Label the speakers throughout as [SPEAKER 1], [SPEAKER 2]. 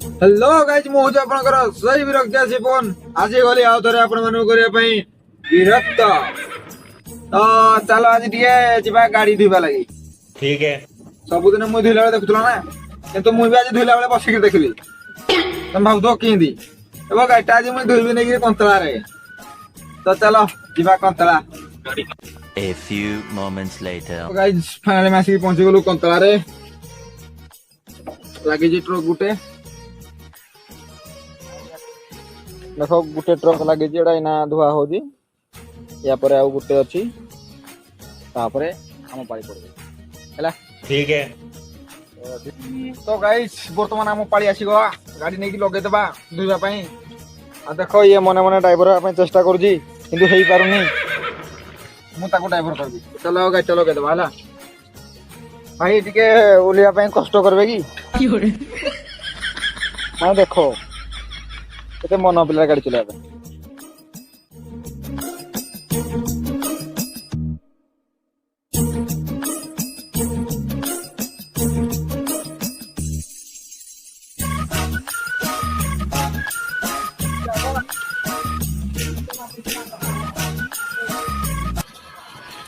[SPEAKER 1] Hello guys मु हूँ आपनकर सही विरक्त जीवन आज गली आउ थे आपण मान विरक्त तो चलो आज टे गाड़ी धोवा लगी।
[SPEAKER 2] ठीक है।
[SPEAKER 1] सबुदिन मुझे धोला बेले देखुल ना कि मुझे आज धोला बेले बसिक देखली तुम भाव कि गाड़ी आज मुझे धोबी नहीं कंतला तो चलो जा कंतला।
[SPEAKER 3] A few moments later.
[SPEAKER 1] Guys finally मैं आसिक पहुंची गलु कंतला लगी ट्रक गुटे देख गुटे ट्रक लगी ना धुआ हो या पर आउ गुटे अच्छी तापरे आम पाड़ी पड़े।
[SPEAKER 2] ठीक है।
[SPEAKER 1] तो गाइस बर्तमान आम पाड़ी आसी गाड़ी नहीं लगेदेबा धोवा देख ये मने मने ड्राइवर चेष्टा करुँगी किंतु हो पारुनी मुझे ड्राइवर कर चलो गाड़ी चलो लगेदेबा है भाई टिके ओलिया कष्ट करबे कि हाँ देखो केते मन पिला गाड़ी चलाबे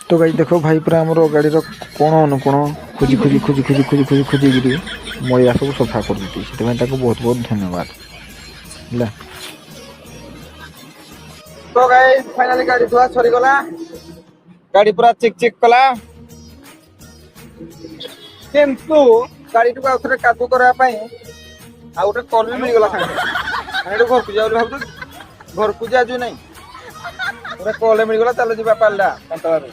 [SPEAKER 1] तो गाड़ी देखो भाई पूरा आम गाड़ी कोण अनुकोण खोजी खोजी खोजी खोजी खोजी खोजी खोजी मलिया सब सफा कर बहुत बहुत धन्यवाद है। तो गाइस फाइनली गाड़ी धुआ सरी गला गाड़ी पूरा चिक चिक कला किंतु गाड़ी को आउथरे कादू करबा पई आ उठे कॉल भी मिल गला साथे घर को जाऊ भाबु घर को जाजु नहीं पूरा कॉल मिल गला चलो जीवा पाल्ला कंतला रे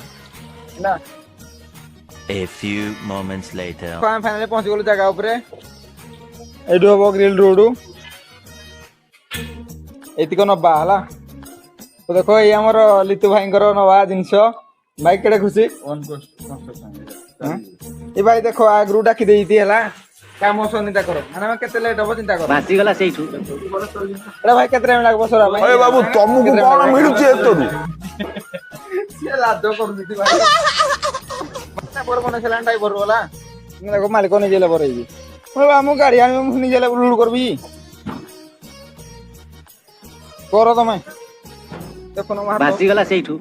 [SPEAKER 1] ना।
[SPEAKER 3] A few moments later.
[SPEAKER 1] Finally पहुंच गलु जगह ऊपर एडु हबो ग्रिल रोड एतिक नबा हला। तो देखो ये हमर लितु भाईंकर नवा जिंस भाई केडे खुशी ए भाई देखो आगरु डाकी देइती हला काम सनिता करो माने केते लेट हो चिंता करो
[SPEAKER 4] बासी गला सेइठु
[SPEAKER 1] एडा भाई केते टाइम लागबो सोरा भाई
[SPEAKER 5] अरे बाबू तुमको कोन मिलुचे एतरु
[SPEAKER 1] से लादो कर दिती भाई मत पर मन सेलान ड्राइवर वाला देखो मालिक ने जेला बरई ओए बामु गाड़ी आनी मुनि जेला लूड करबी करो तमे देखो ना
[SPEAKER 4] बासी गला सेइठु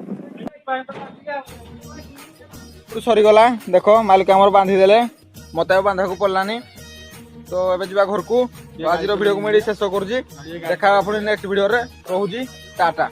[SPEAKER 1] तू सरी गला देखो मालिक हमर बांधी देले मते बांधा को पड़लानी तो एबे जीवा घर को आज वीडियो को मैं शेष करूची देखा आपण नेक्स्ट वीडियो रे रहूजी टाटा।